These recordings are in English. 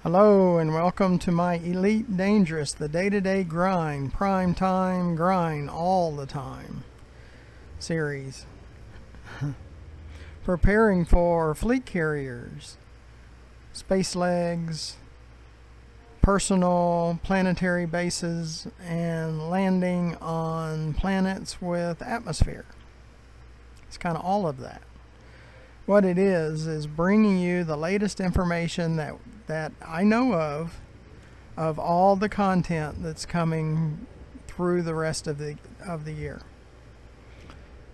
Hello and welcome to my Elite Dangerous, the day-to-day grind, prime time grind all the time series. Preparing for fleet carriers, space legs, personal planetary bases, and landing on planets with atmosphere. It's kind of all of that. What it is bringing you the latest information that I know of all the content that's coming through the rest of the year.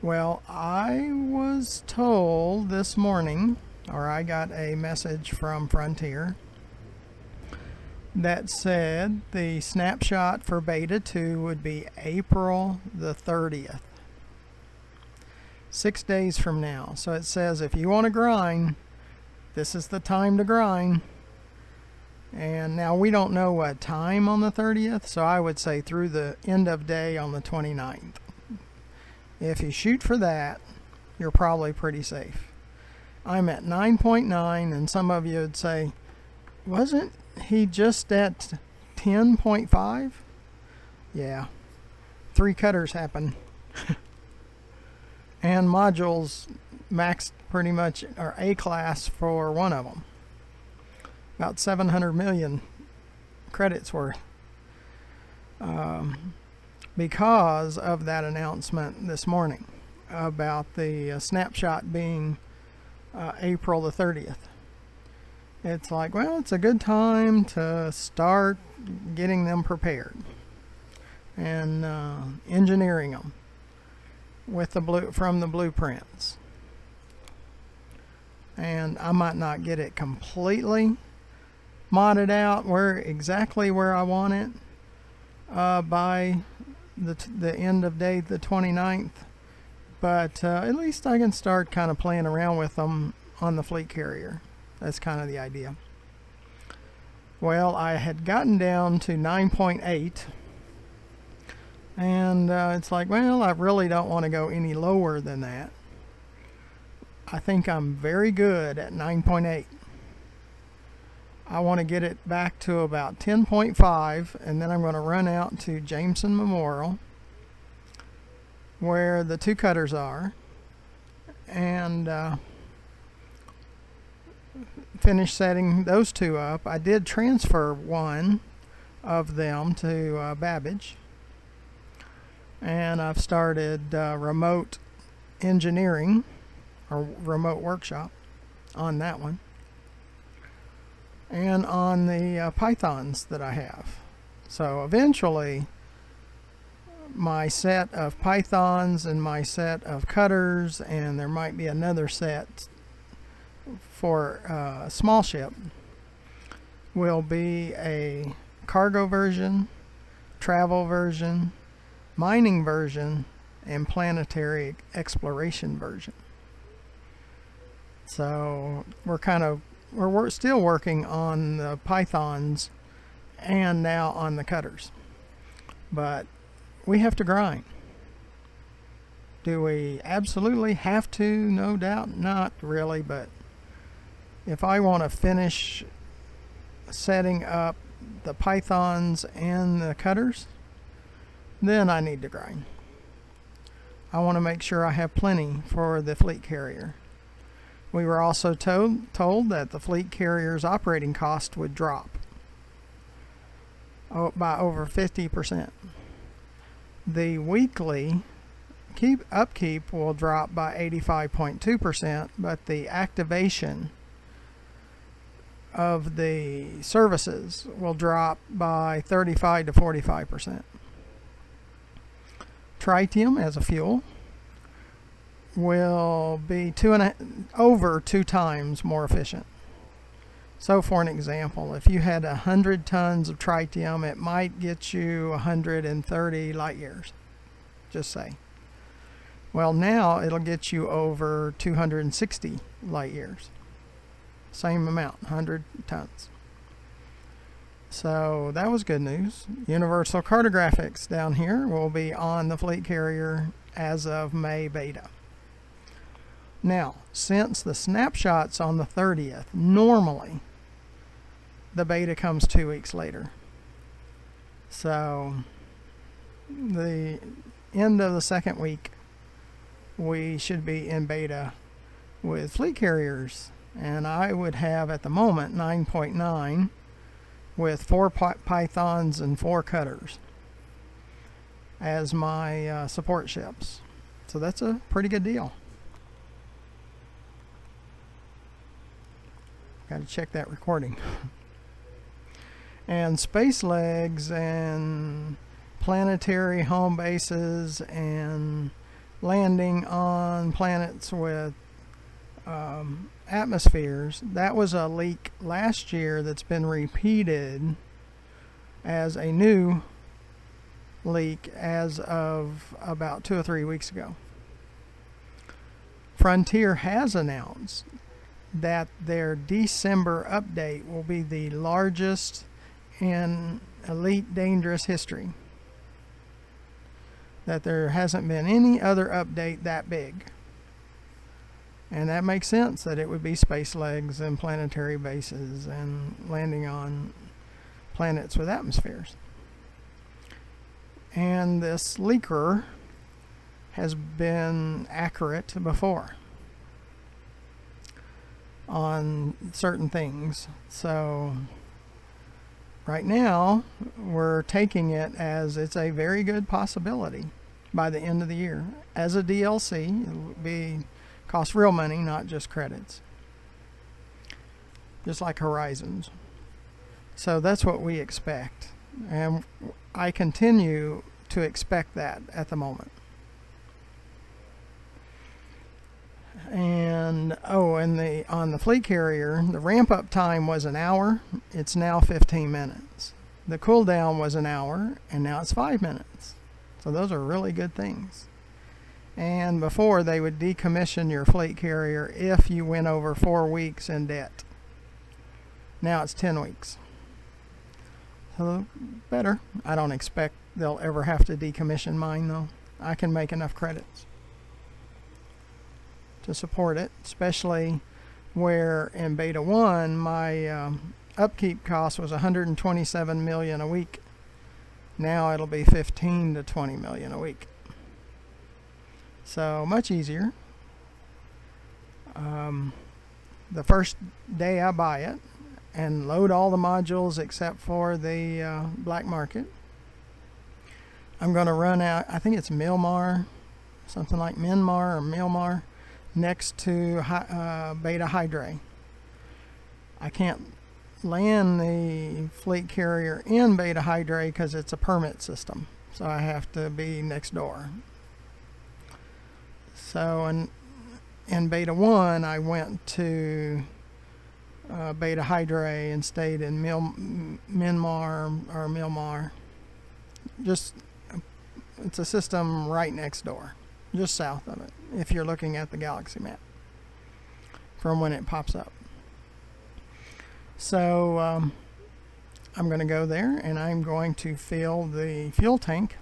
Well, I was told this morning, or I got a message from Frontier that said the snapshot for Beta 2 would be April the 30th. 6 days from now. So it says if you want to grind, this is the time to grind. And now we don't know what time on the 30th, so I would say through the end of day on the 29th. If you shoot for that, you're probably pretty safe. I'm at 9.9, and some of you would say, wasn't he just at 10.5? Yeah, 3 cutters happened. And modules maxed pretty much, or A class for one of them. About 700 million credits worth. Because of that announcement this morning about the snapshot being April the 30th. It's like, well, it's a good time to start getting them prepared and engineering them with from the blueprints. And I might not get it completely modded out exactly where I want it by the end of day the 29th, but at least I can start kind of playing around with them on the fleet carrier. That's kind of the idea. Well, I had gotten down to 9.8, and it's like, well, I really don't want to go any lower than that. I think I'm very good at 9.8. I want to get it back to about 10.5, and then I'm going to run out to Jameson Memorial, where the 2 cutters are, and finish setting those 2 up. I did transfer one of them to Babbage, and I've started remote engineering or remote workshop on that one. And on the pythons that I have. So eventually my set of pythons and my set of cutters, and there might be another set for a small ship, will be a cargo version, travel version, mining version, and planetary exploration version. So we're still working on the pythons and now on the cutters, but we have to grind. Do we absolutely have to? No doubt not really, but if I want to finish setting up the pythons and the cutters, then I need to grind. I want to make sure I have plenty for the fleet carrier. We were also told that the fleet carrier's operating cost would drop by over 50%. The weekly upkeep will drop by 85.2%, but the activation of the services will drop by 35 to 45%. Tritium as a fuel will be over 2 times more efficient. So for an example, if you had 100 tons of tritium, it might get you 130 light years, just say. Well, now it'll get you over 260 light years. Same amount, 100 tons. So that was good news. Universal cartographics down here will be on the fleet carrier as of May beta. Now, since the snapshot's on the 30th, normally the beta comes 2 weeks later. So the end of the second week, we should be in beta with fleet carriers. And I would have at the moment 9.9 with 4 Pythons and 4 cutters as my support ships. So that's a pretty good deal. Got to check that recording. And space legs and planetary home bases and landing on planets with atmospheres. That was a leak last year that's been repeated as a new leak as of about 2 or 3 weeks ago. Frontier has announced that their December update will be the largest in Elite Dangerous history. That there hasn't been any other update that big. And that makes sense that it would be space legs and planetary bases and landing on planets with atmospheres. And this leaker has been accurate before on certain things. So right now we're taking it as it's a very good possibility by the end of the year. As a DLC, it'll cost real money, not just credits. Just like Horizons. So that's what we expect. And I continue to expect that at the moment. And on the fleet carrier, the ramp up time was an hour. It's now 15 minutes. The cooldown was an hour, and now it's 5 minutes. So those are really good things. And before, they would decommission your fleet carrier if you went over 4 weeks in debt. Now it's 10 weeks. So better. I don't expect they'll ever have to decommission mine, though. I can make enough credits to support it, especially where in beta 1 my upkeep cost was $127 million a week. Now it'll be $15 to $20 million a week. So much easier. The first day I buy it and load all the modules except for the black market, I'm going to run out, I think it's Milmar, something like Minmar or Milmar, next to Beta Hydra. I can't land the fleet carrier in Beta Hydra because it's a permit system, so I have to be next door. So in Beta 1 I went to Beta Hydra and stayed in Minmar or Milmar. Just it's a system right next door, just south of it, if you're looking at the galaxy map from when it pops up. So I'm going to go there and I'm going to fill the fuel tank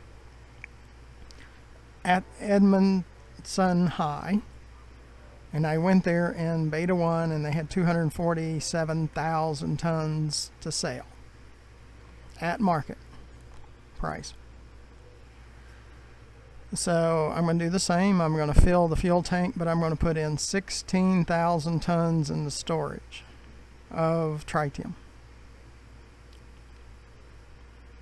at Edmondson High. And I went there in Beta 1 and they had 247,000 tons to sell at market price. So I'm going to do the same. I'm going to fill the fuel tank, but I'm going to put in 16,000 tons in the storage of tritium.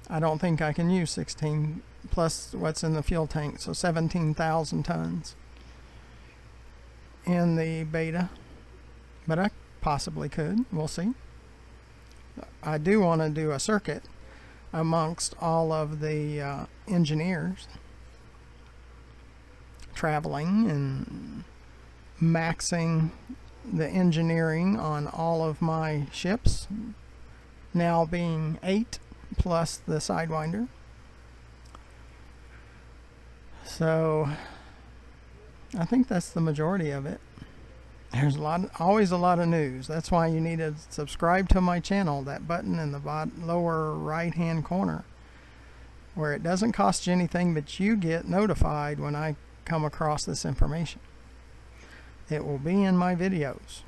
I don't think I can use 16 plus what's in the fuel tank, so 17,000 tons in the beta, but I possibly could. We'll see. I do want to do a circuit amongst all of the engineers traveling and maxing the engineering on all of my ships, now being 8 plus the Sidewinder. So I think that's the majority of it. There's always a lot of news. That's why you need to subscribe to my channel, that button in the lower right hand corner, where it doesn't cost you anything, but you get notified when I come across this information. It will be in my videos.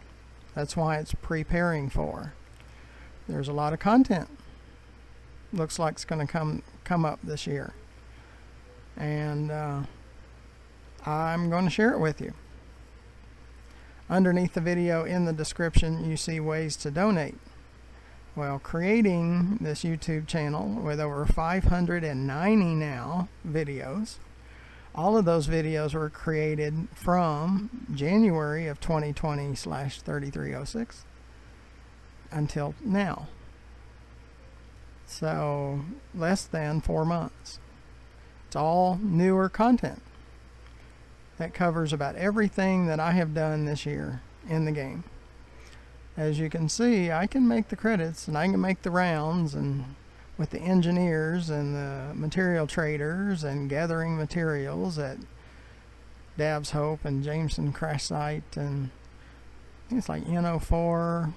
That's why it's preparing for. There's a lot of content. Looks like it's going to come up this year. And I'm going to share it with you. Underneath the video in the description, you see ways to donate. Well, creating this YouTube channel with over 590 now videos, all of those videos were created from January of 2020/3306 until now. So less than 4 months. It's all newer content that covers about everything that I have done this year in the game. As you can see, I can make the credits and I can make the rounds and with the engineers and the material traders and gathering materials at Dab's Hope and Jameson Crash Site, and I think it's like NO4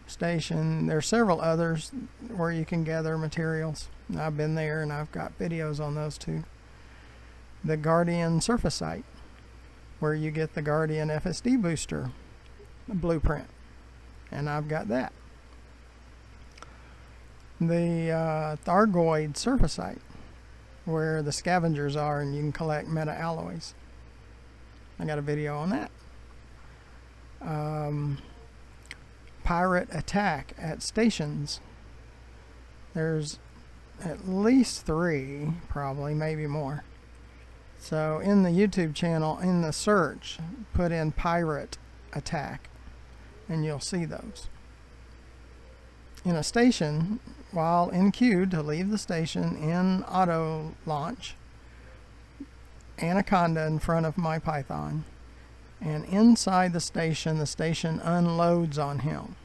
Station. There are several others where you can gather materials. I've been there and I've got videos on those too. The Guardian Surface Site, where you get the Guardian FSD booster blueprint, and I've got that. The Thargoid Surface Site, where the scavengers are and you can collect meta alloys. I got a video on that. Pirate attack at stations. There's at least 3, probably, maybe more. So in the YouTube channel, in the search, put in pirate attack and you'll see those. In a station, while in queue to leave the station in auto launch, Anaconda in front of my Python, and inside the station unloads on him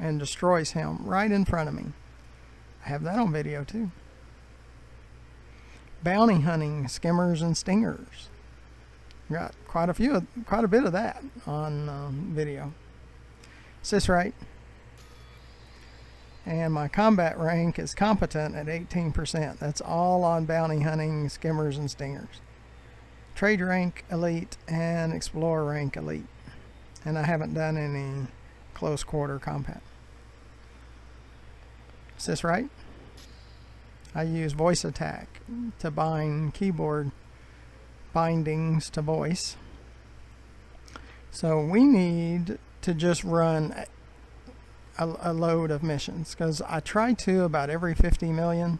and destroys him right in front of me. I have that on video too. Bounty hunting skimmers and stingers. Got quite a bit of that on video. Is this right? And my combat rank is competent at 18%. That's all on bounty hunting, skimmers, and stingers. Trade rank elite and explorer rank elite. And I haven't done any close quarter combat. Is this right? I use voice attack to bind keyboard bindings to voice. So we need to just run a load of missions, because I try to about every 50 million,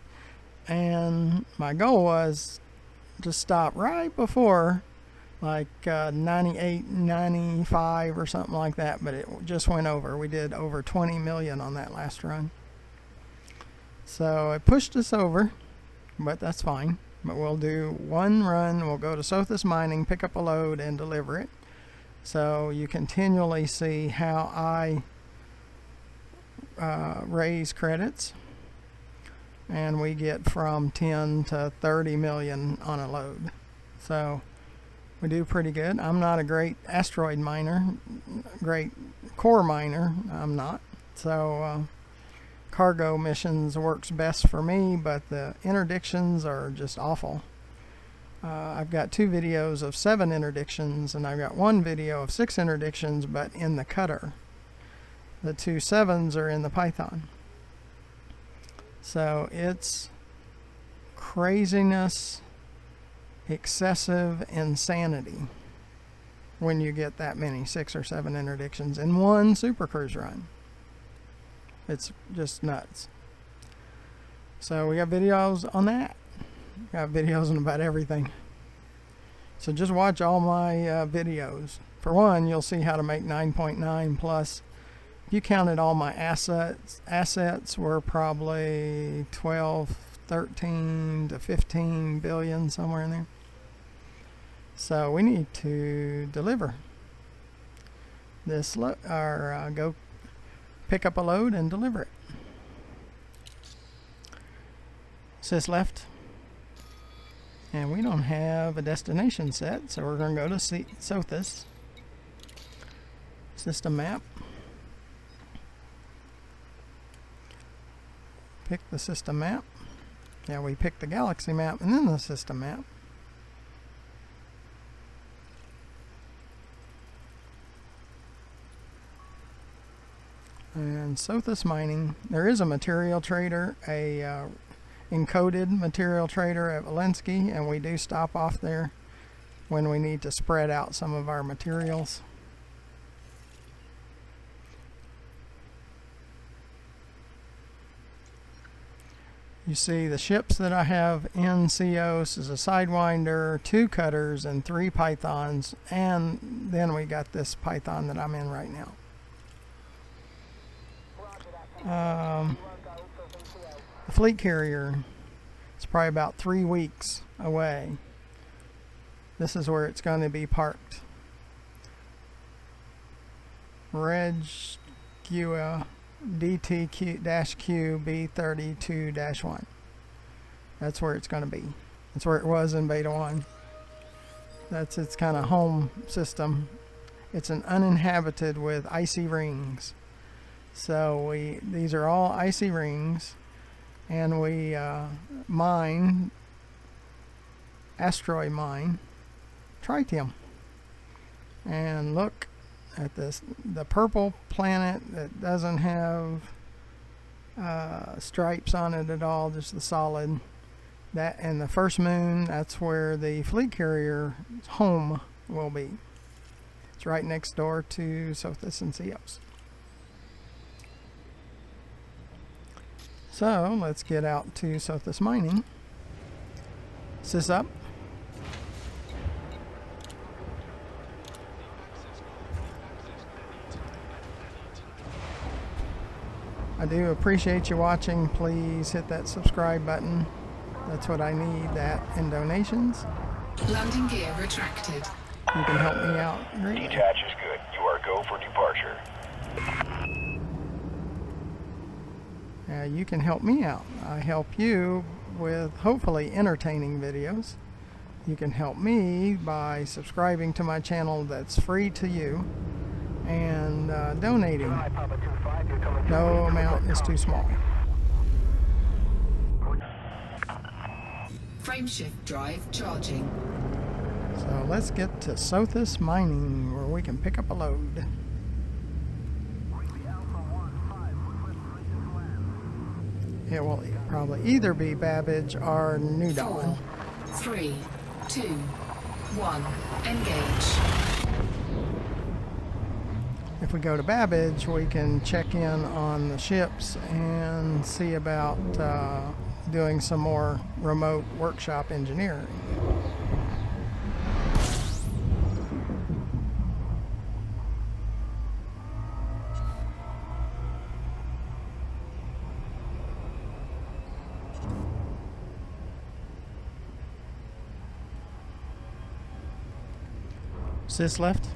and my goal was to stop right before like 98, 95 or something like that, but it just went over. We did over 20 million on that last run. So it pushed us over, but that's fine. But we'll do one run, we'll go to Sothis Mining, pick up a load, and deliver it. So you continually see how I raise credits, and we get from 10 to 30 million on a load. So we do pretty good. I'm not a great asteroid miner, great core miner, I'm not. So cargo missions works best for me, but the interdictions are just awful. I've got 2 videos of 7 interdictions, and I've got 1 video of 6 interdictions, but in the cutter. The 2 7s are in the Python. So it's craziness, excessive insanity when you get that many 6 or 7 interdictions in one Super Cruise run. It's just nuts. So we got videos on that. Got videos on about everything. So just watch all my videos. For one, you'll see how to make 9.9 plus. If you counted all my assets were probably 12, 13 to 15 billion, somewhere in there. So we need to deliver this go pick up a load and deliver it. Says left. And we don't have a destination set, so we're going to go to Sothis. System map. Pick the system map. Yeah, we picked the galaxy map and then the system map. And Sothis Mining, there is a material trader, a encoded material trader at Walensky, and we do stop off there when we need to spread out some of our materials. You see the ships that I have in COS is a Sidewinder, 2 cutters, and 3 pythons, and then we got this python that I'm in right now. The fleet carrier is probably about 3 weeks away. This is where it's going to be parked. Reg GUA DTQ-Q B32-1. That's where it's going to be. That's where it was in Beta 1. That's its kind of home system. It's an uninhabited with icy rings. So these are all icy rings, and we asteroid mine tritium. And look at this, the purple planet that doesn't have stripes on it at all, just the solid. That and the first moon, that's where the fleet carrier home will be. It's right next door to Sothis and COS. So let's get out to Sothis Mining. Is this up? I do appreciate you watching. Please hit that subscribe button. That's what I need, that and donations. Landing gear retracted. You can help me out greatly. Detach is good. You are go for departure. You can help me out. I help you with hopefully entertaining videos. You can help me by subscribing to my channel that's free to you and donating. No amount is too small. Frameshift drive charging. So let's get to Sothis Mining where we can pick up a load. It will probably either be Babbage or New Dawn. 4, 3, 2, 1, engage. If we go to Babbage, we can check in on the ships and see about doing some more remote workshop engineering. This left.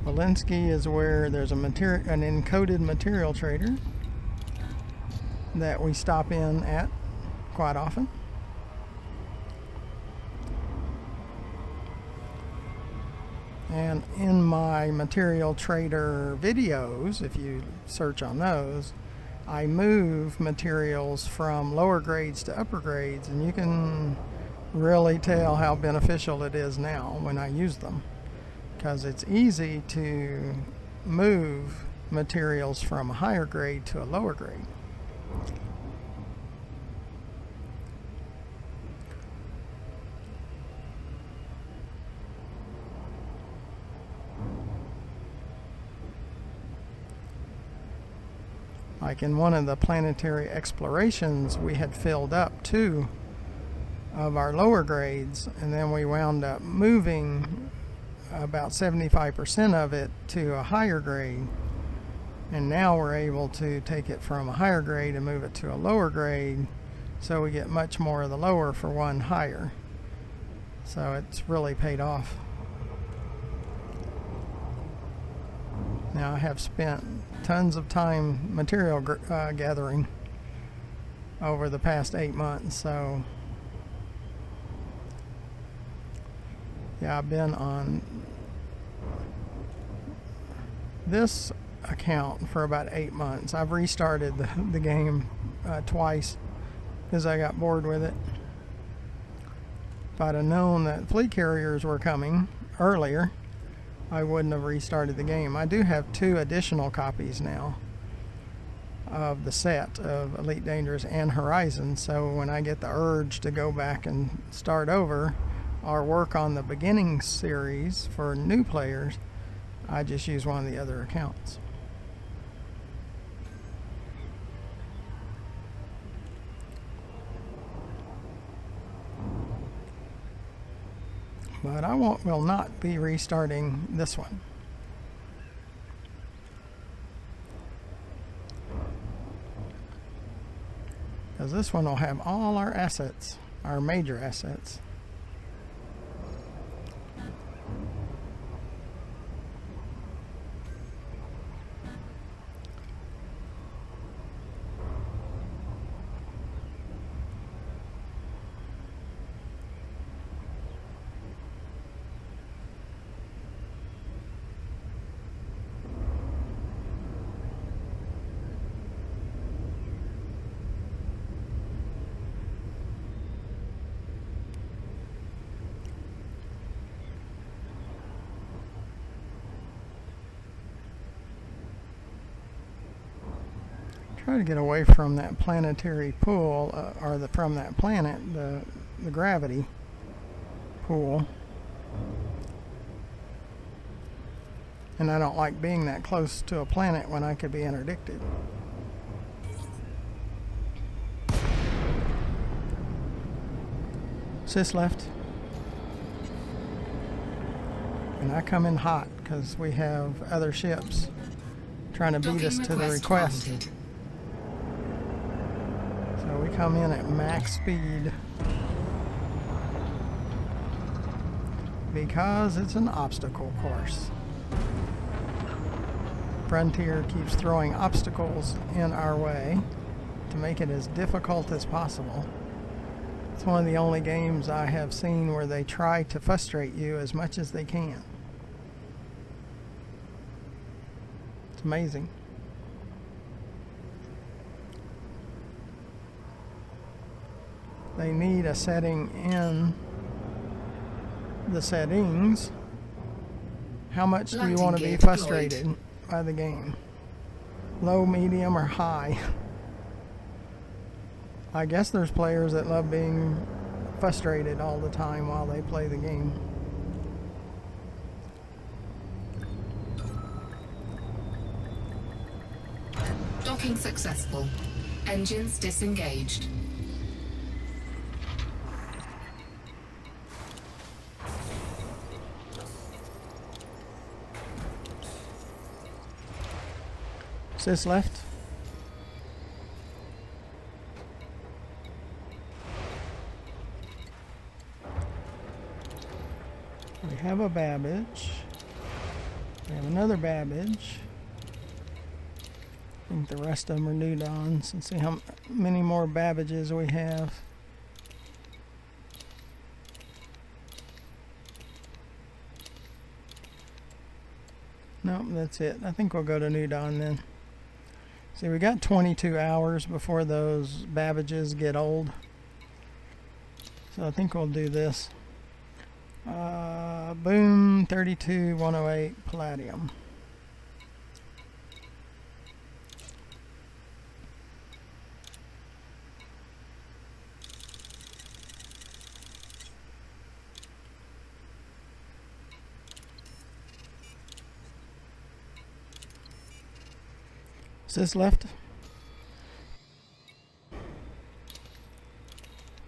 Walensky is where there's an encoded material trader that we stop in at quite often. And in my material trader videos, if you search on those, I move materials from lower grades to upper grades, and you can really tell how beneficial it is now when I use them, because it's easy to move materials from a higher grade to a lower grade. Like in one of the planetary explorations, we had filled up 2 of our lower grades, and then we wound up moving about 75% of it to a higher grade, and now we're able to take it from a higher grade and move it to a lower grade, so we get much more of the lower for one higher. So it's really paid off. Now I have spent tons of time material gathering over the past 8 months, so yeah, I've been on this account for about 8 months. I've restarted the game twice because I got bored with it. If I'd have known that fleet carriers were coming earlier, I wouldn't have restarted the game. I do have 2 additional copies now of the set of Elite Dangerous and Horizon, so when I get the urge to go back and start over or work on the beginning series for new players, I just use one of the other accounts. But I will not be restarting this one. Because this one will have all our assets, our major assets. Try to get away from that planetary pool, from that planet, the gravity pool. And I don't like being that close to a planet when I could be interdicted. Sis left. And I come in hot because we have other ships trying to beat us to the request. Granted. So we come in at max speed because it's an obstacle course. Frontier keeps throwing obstacles in our way to make it as difficult as possible. It's one of the only games I have seen where they try to frustrate you as much as they can. It's amazing. They need a setting in the settings. How much do you want to be frustrated by the game? Low, medium, or high? I guess there's players that love being frustrated all the time while they play the game. Docking successful. Engines disengaged. Sis left. We have a Babbage. We have another Babbage. I think the rest of them are new dawns. Let's see how many more Babbages we have. Nope, that's it. I think we'll go to New Dawn then. See, we got 22 hours before those Babbages get old. So I think we'll do this. Boom, 32108 Palladium. Sis left.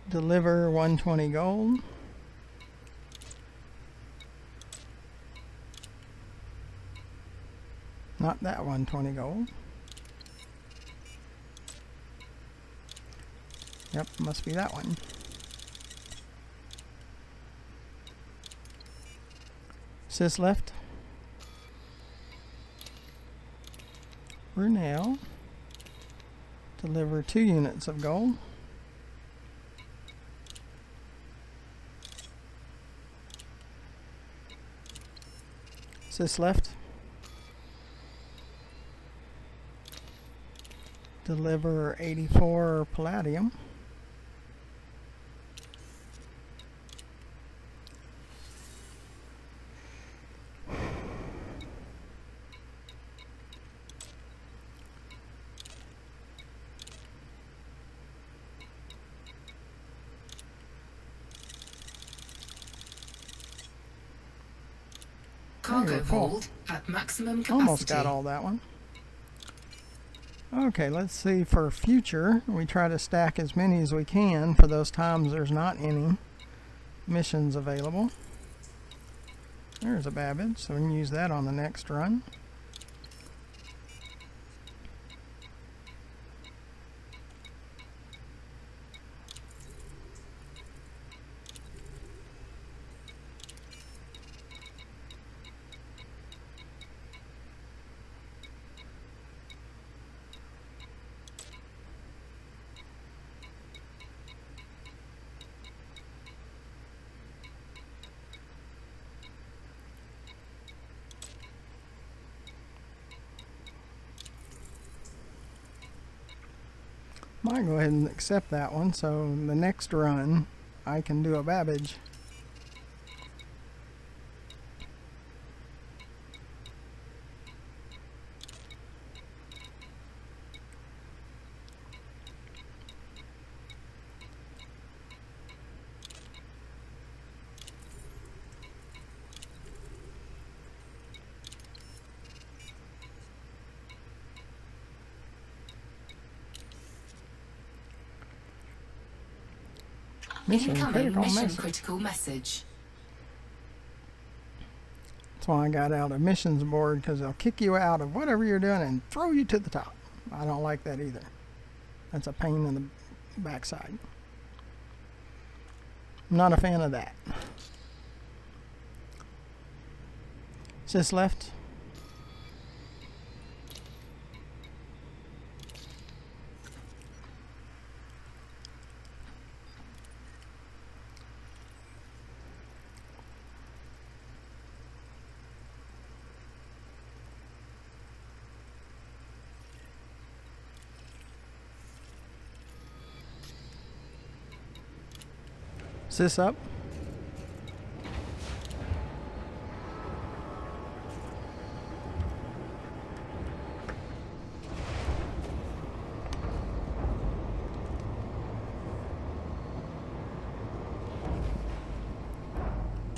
Deliver 120 gold. Not that 120 gold. Yep, must be that one. Sis left. Brunel. Deliver 2 units of gold. Sis left. Deliver 84 Palladium. Cargo you're full. hold at maximum capacity. Almost got all that one. Okay, let's see for future. We try to stack as many as we can for those times there's not any missions available. There's a Babbage, so we can use that on the next run. Might go ahead and accept that one, so the next run I can do a Babbage. Incoming mission critical message. That's why I got out of missions board, because they'll kick you out of whatever you're doing and throw you to the top. I don't like that either. That's a pain in the backside. I'm not a fan of that. Sis left. Sis up.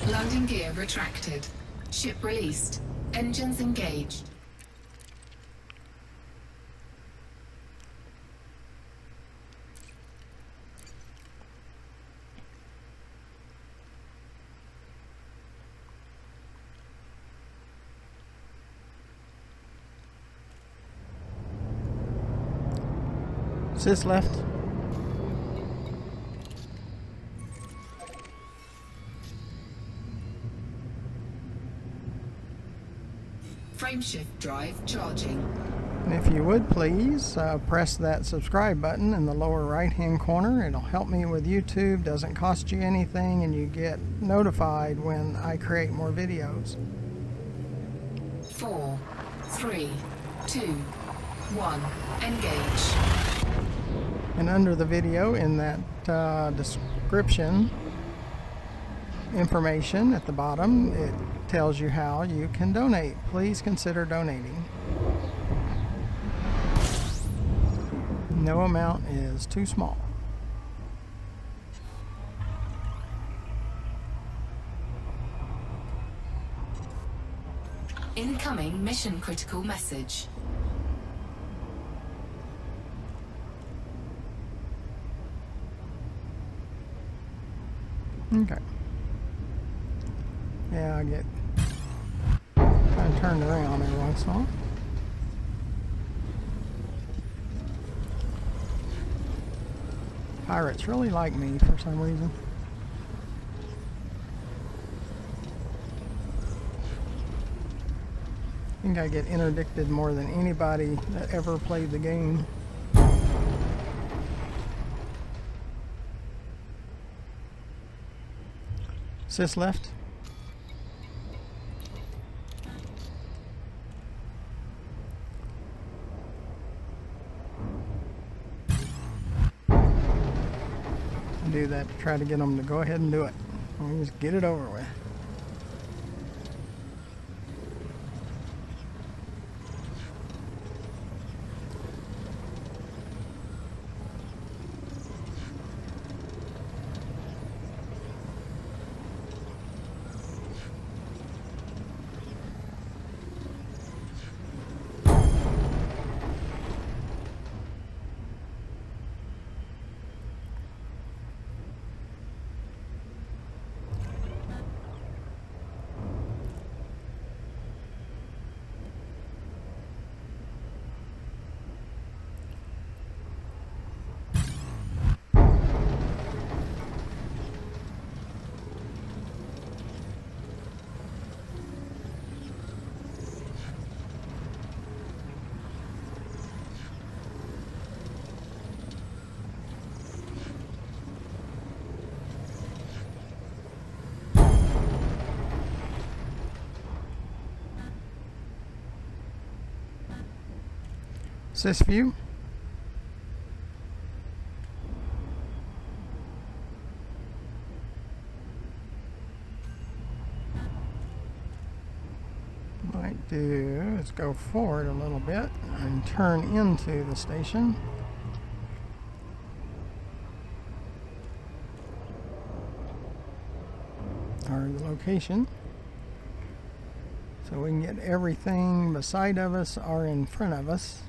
Landing gear retracted. Ship released. Engines engaged. Sis left. Frameshift drive charging. And if you would please press that subscribe button in the lower right hand corner. It'll help me with YouTube, doesn't cost you anything, and you get notified when I create more videos. 4, 3, 2, 1. Engage. And under the video in that description information at the bottom, it tells you how you can donate. Please consider donating. No amount is too small. Incoming mission critical message. Okay. Yeah, I get kind of turned around every once in a while. Pirates really like me for some reason. I think I get interdicted more than anybody that ever played the game. Sis left. I do that to try to get them to go ahead and do it. We just get it over with. Sys view. Might do is go forward a little bit and turn into the station. Or the location. So we can get everything beside of us or in front of us.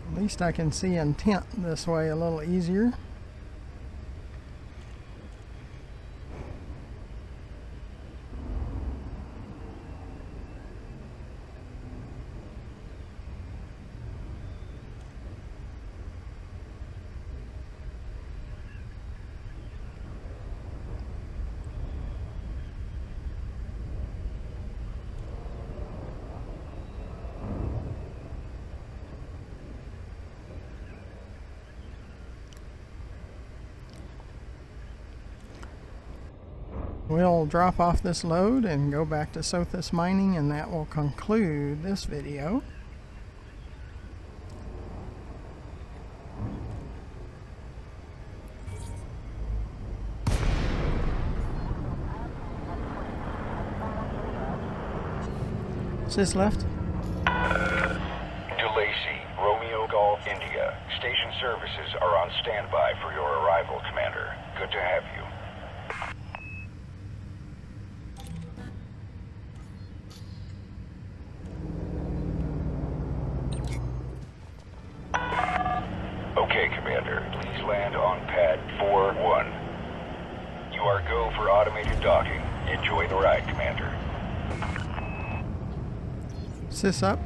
At least I can see intent this way a little easier. We'll drop off this load and go back to Sothis mining, and that will conclude this video. Sys left. DeLacy, Romeo Golf, India. Station services are on standby for your arrival, Commander. Good to have you. Okay, Commander. Please land on pad 4-1. You are go for automated docking. Enjoy the ride, Commander. Sys up.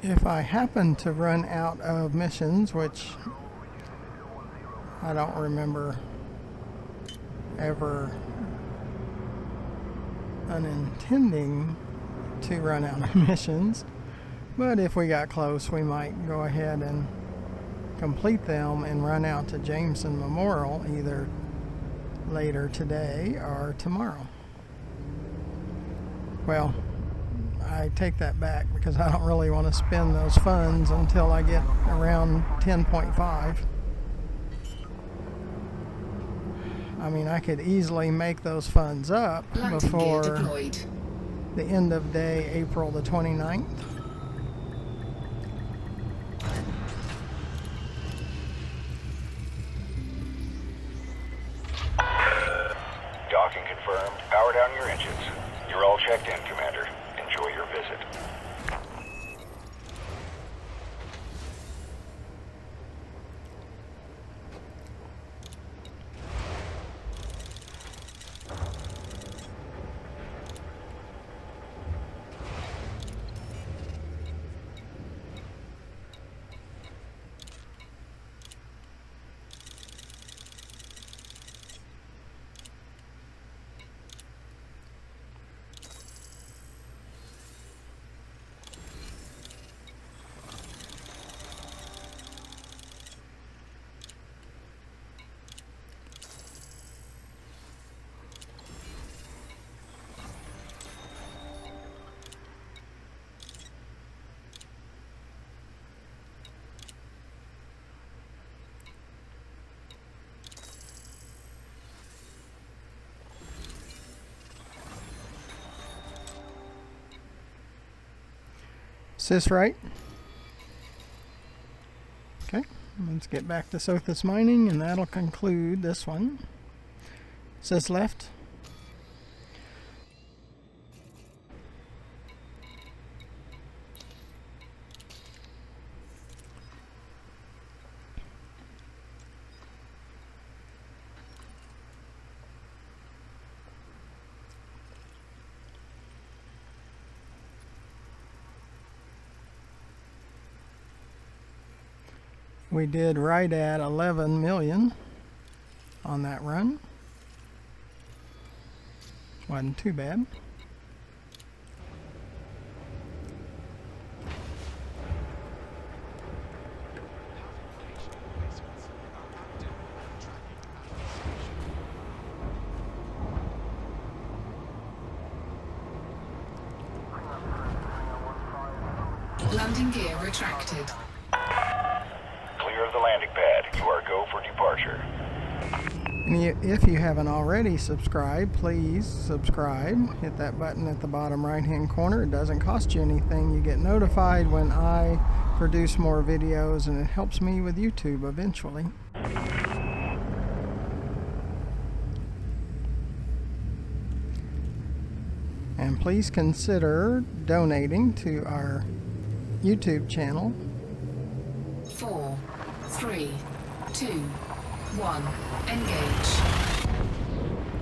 If I happen to run out of missions, which I don't remember ever unintending to run out of missions, but if we got close, we might go ahead and complete them and run out to Jameson Memorial either later today or tomorrow. Well, I take that back because I don't really want to spend those funds until I get around 10.5. I mean, I could easily make those funds up before the end of day, April the 29th. Docking confirmed. Power down your engines. You're all checked in, Commander. Enjoy your visit. Sys right. Okay, let's get back to Sothis mining, and that'll conclude this one. Sys left. We did right at 11 million on that run. Wasn't too bad. Landing gear retracted. Clear of the landing pad. You are go for departure. And if you haven't already subscribed, please subscribe. Hit that button at the bottom right hand corner. It doesn't cost you anything. You get notified when I produce more videos, and it helps me with YouTube eventually. And please consider donating to our YouTube channel. 4, 3, 2, 1. Engage.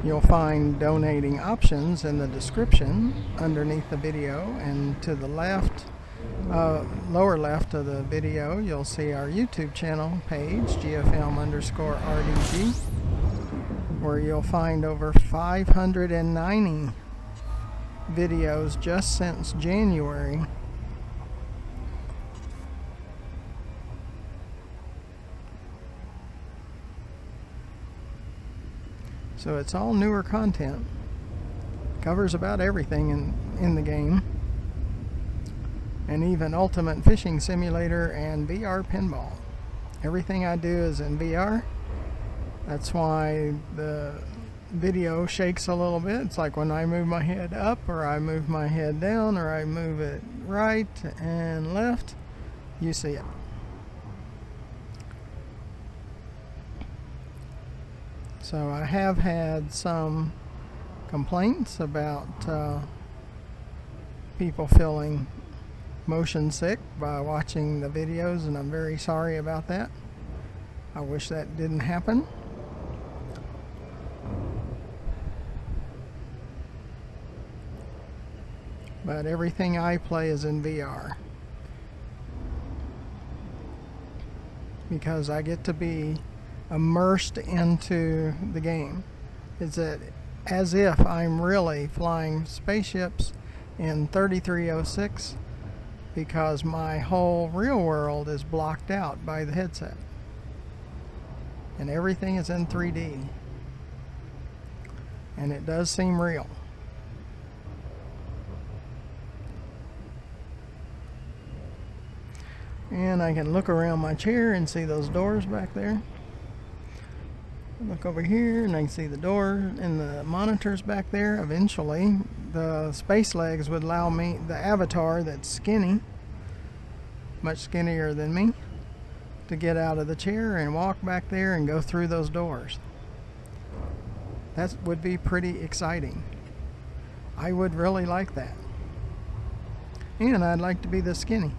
You'll find donating options in the description underneath the video, and to the left, lower left of the video, you'll see our YouTube channel page, GFM_RDG, where you'll find over 590 videos just since January. So it's all newer content. Covers about everything in the game. And even Ultimate Fishing Simulator and VR Pinball. Everything I do is in VR. That's why the video shakes a little bit. It's like when I move my head up, or I move my head down, or I move it right and left, you see it. So I have had some complaints about people feeling motion sick by watching the videos, and I'm very sorry about that. I wish that didn't happen. But everything I play is in VR, because I get to be immersed into the game. It's as if I'm really flying spaceships in 3306, because my whole real world is blocked out by the headset, and everything is in 3D, and it does seem real. And I can look around my chair and see those doors back there. Look over here and I can see the door and the monitors back there. Eventually the space legs would allow me, the avatar that's skinny, much skinnier than me, to get out of the chair and walk back there and go through those doors. That would be pretty exciting. I would really like that. And I'd like to be this skinny.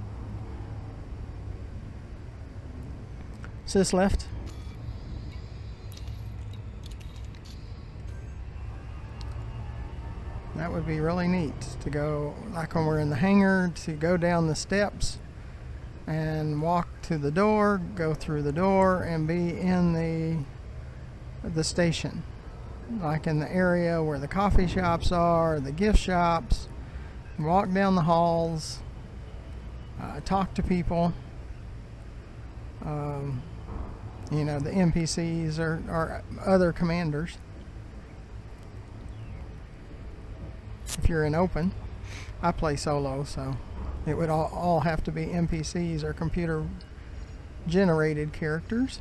Sis left. That would be really neat to go, like when we're in the hangar, to go down the steps and walk to the door, go through the door, and be in the station, like in the area where the coffee shops are, the gift shops. Walk down the halls, talk to people. You know, the NPCs or other commanders. If you're in open, I play solo, so it would all have to be NPCs or computer generated characters.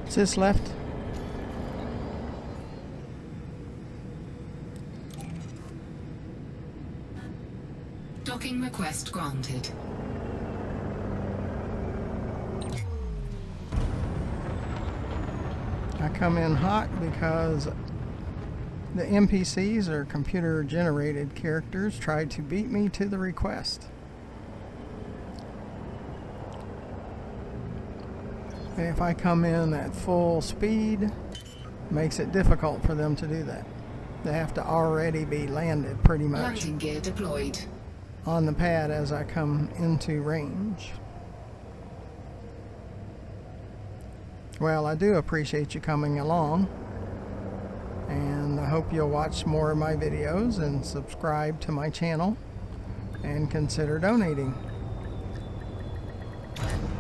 Sis left. Docking request granted. I come in hot because the NPCs, or computer generated characters, tried to beat me to the request. And if I come in at full speed, makes it difficult for them to do that. They have to already be landed pretty much Landing gear deployed. on the pad as I come into range. Well, I do appreciate you coming along, and I hope you'll watch more of my videos and subscribe to my channel and consider donating.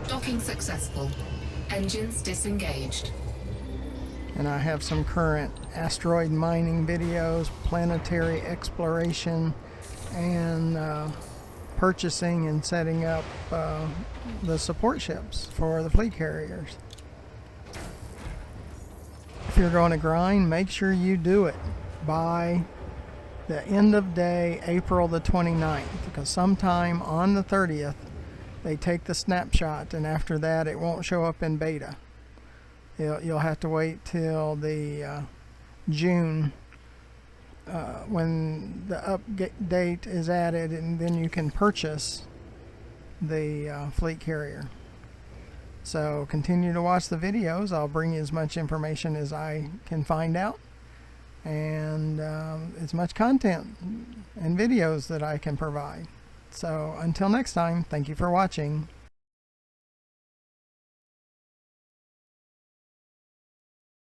Docking successful. Engines disengaged. And I have some current asteroid mining videos, planetary exploration, and purchasing and setting up the support ships for the fleet carriers. If you're going to grind, make sure you do it by the end of day, April the 29th, because sometime on the 30th they take the snapshot, and after that it won't show up in beta. You'll have to wait till the June when the update is added, and then you can purchase the fleet carrier. So continue to watch the videos. I'll bring you as much information as I can find out, and as much content and videos that I can provide. So until next time, thank you for watching.